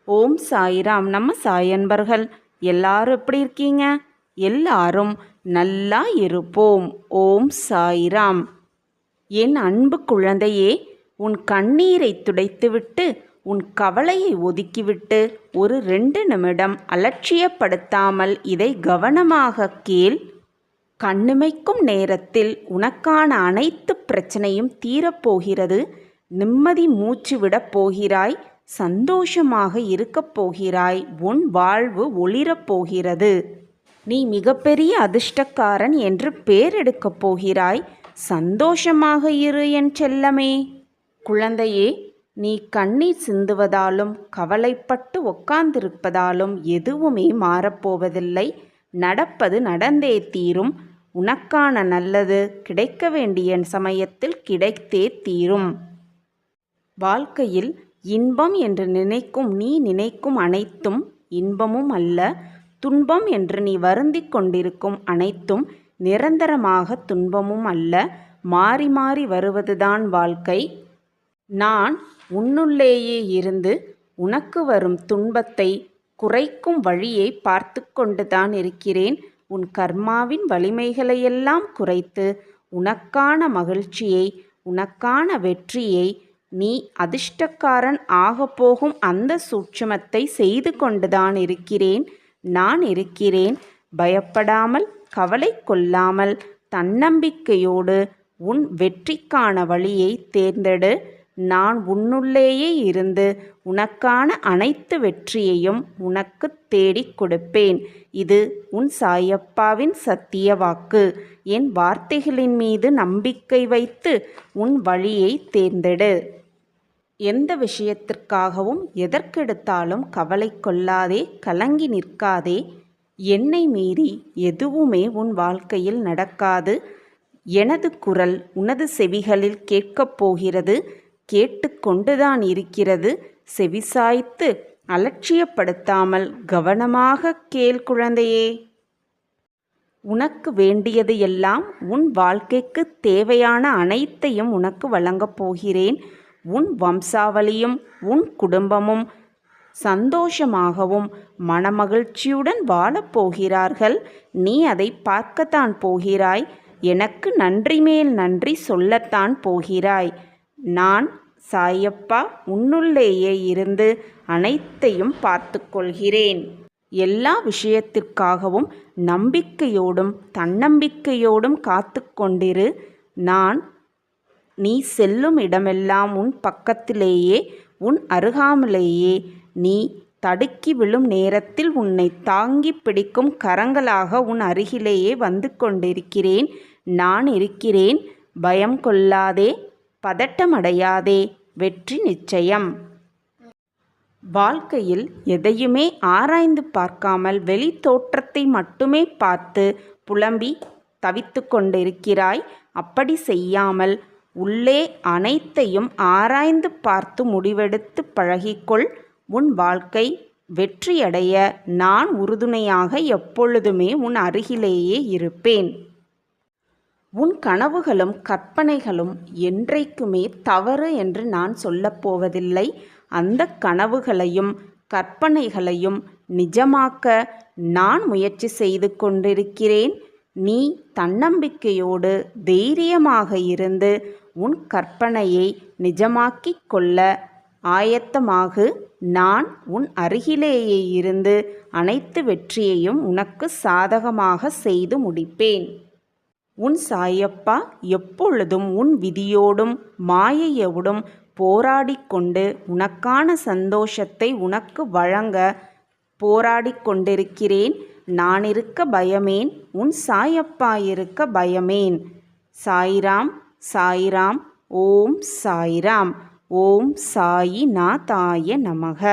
ஓம் சாய்ராம். நம்ம சாய் அன்பர்கள் எல்லாரும் எப்படி இருக்கீங்க? எல்லாரும் நல்லா இருப்போம். ஓம் சாய்ராம். என் அன்பு குழந்தையே, உன் கண்ணீரை துடைத்துவிட்டு உன் கவலையை ஒதுக்கிவிட்டு ஒரு 2 நிமிடம் அலட்சியப்படுத்தாமல் இதை கவனமாக கேள். கண்ணிமைக்கும் நேரத்தில் உனக்கான அனைத்து பிரச்சனையும் தீரப்போகிறது. நிம்மதி மூச்சு விடப் போகிறாய். சந்தோஷமாக இருக்கப் போகிறாய். உன் வாழ்வு ஒளிரப் போகிறது. நீ மிகப்பெரிய அதிர்ஷ்டக்காரன் என்று பேரெடுக்கப் போகிறாய். சந்தோஷமாக இரு என் செல்லமே. குழந்தையே, நீ கண்ணீர் சிந்துவதாலும் கவலைப்பட்டு உட்கார்ந்திருப்பதாலும் எதுவுமே மாறப்போவதில்லை. நடப்பது நடந்தே தீரும். உனக்கான நல்லது கிடைக்க வேண்டிய சமயத்தில் கிடைத்தே தீரும். வாழ்க்கையில் இன்பம் என்று நீ நினைக்கும் அனைத்தும் இன்பமும் அல்ல. துன்பம் என்று நீ வருந்திக் கொண்டிருக்கும் அனைத்தும் நிரந்தரமாக துன்பமும் அல்ல. மாறி மாறி வருவதுதான் வாழ்க்கை. நான் உன்னுள்ளேயே இருந்து உனக்கு வரும் துன்பத்தை குறைக்கும் வழியை பார்த்து கொண்டுதான் இருக்கிறேன். உன் கர்மாவின் வலிமைகளையெல்லாம் குறைத்து உனக்கான மகிழ்ச்சியை, உனக்கான வெற்றியை, நீ அதிர்ஷ்டக்காரன் ஆகப்போகும் அந்த சூட்சுமத்தை செய்து கொண்டுதான் இருக்கிறேன். நான் இருக்கிறேன். பயப்படாமல், கவலை கொள்ளாமல், தன்னம்பிக்கையோடு உன் வெற்றிக்கான வழியை தேர்ந்தெடு. நான் உன்னுள்ளேயே இருந்து உனக்கான அனைத்து வெற்றியையும் உனக்கு தேடிக் கொடுப்பேன். இது உன் சாயப்பாவின் சத்திய வாக்கு. என் வார்த்தைகளின் மீது நம்பிக்கை வைத்து உன் வழியை தேர்ந்தெடு. எந்த விஷயத்திற்காகவும் எதற்கெடுத்தாலும் கவலை கொள்ளாதே, கலங்கி நிற்காதே. என்னை மீறி எதுவுமே உன் வாழ்க்கையில் நடக்காது. எனது குரல் உனது செவிகளில் கேட்கப் போகிறது. கேட்டுக்கொண்டுதான் இருக்கிறது. செவிசாய்த்து அலட்சியப்படுத்தாமல் கவனமாக கேள் குழந்தையே. உனக்கு வேண்டியது எல்லாம், உன் வாழ்க்கைக்கு தேவையான அனைத்தையும் உனக்கு வழங்கப் போகிறேன். உன் வம்சாவளியும் உன் குடும்பமும் சந்தோஷமாகவும் மனமகிழ்ச்சியுடன் வாழப்போகிறார்கள். நீ அதை பார்க்கத்தான் போகிறாய். எனக்கு நன்றி மேல் நன்றி சொல்லத்தான் போகிறாய். நான் சாயப்பா உன்னுள்ளேயே இருந்து அனைத்தையும் பார்த்து கொள்கிறேன். எல்லா விஷயத்திற்காகவும் நம்பிக்கையோடும் தன்னம்பிக்கையோடும் காத்து கொண்டிரு. நீ செல்லும் இடமெல்லாம் உன் பக்கத்திலேயே, உன் அருகாமலேயே, நீ தடுக்கி விழும் நேரத்தில் உன்னை தாங்கி பிடிக்கும் கரங்களாக உன் அருகிலேயே வந்து கொண்டிருக்கிறேன். நான் இருக்கிறேன். பயம் கொள்ளாதே, பதட்டமடையாதே. வெற்றி நிச்சயம். வாழ்க்கையில் எதையுமே ஆராய்ந்து பார்க்காமல் வெளி தோற்றத்தை மட்டுமே பார்த்து புலம்பி தவித்து கொண்டிருக்கிறாய். அப்படி செய்யாமல் உள்ளே அனைத்தையும் ஆராய்ந்து பார்த்து முடிவெடுத்து பழகிக்கொள். உன் வாழ்க்கை வெற்றியடைய நான் உறுதுணையாக எப்பொழுதுமே உன் அருகிலேயே இருப்பேன். உன் கனவுகளும் கற்பனைகளும் என்றைக்குமே தவறு என்று நான் சொல்லப்போவதில்லை. அந்த கனவுகளையும் கற்பனைகளையும் நிஜமாக்க நான் முயற்சி செய்து கொண்டிருக்கிறேன். நீ தன்னம்பிக்கையோடு தைரியமாக இருந்து உன் கற்பனையை நிஜமாக்கிக் கொள்ள ஆயத்தமாகு. நான் உன் அருகிலேயே இருந்து அனைத்து வெற்றியையும் உனக்கு சாதகமாக செய்து முடிப்பேன். உன் சாயப்பா எப்பொழுதும் உன் விதியோடும் மாயையோடும் போராடிக்கொண்டு உனக்கான சந்தோஷத்தை உனக்கு வழங்க போராடிக்கொண்டிருக்கிறேன். நான் இருக்க பயமேன், உன் சாயப்பா இருக்க பயமேன். சாய்ராம் சாய்ராம். ஓம் சாய்ராம். ஓம் சாயிநாதாய நமக.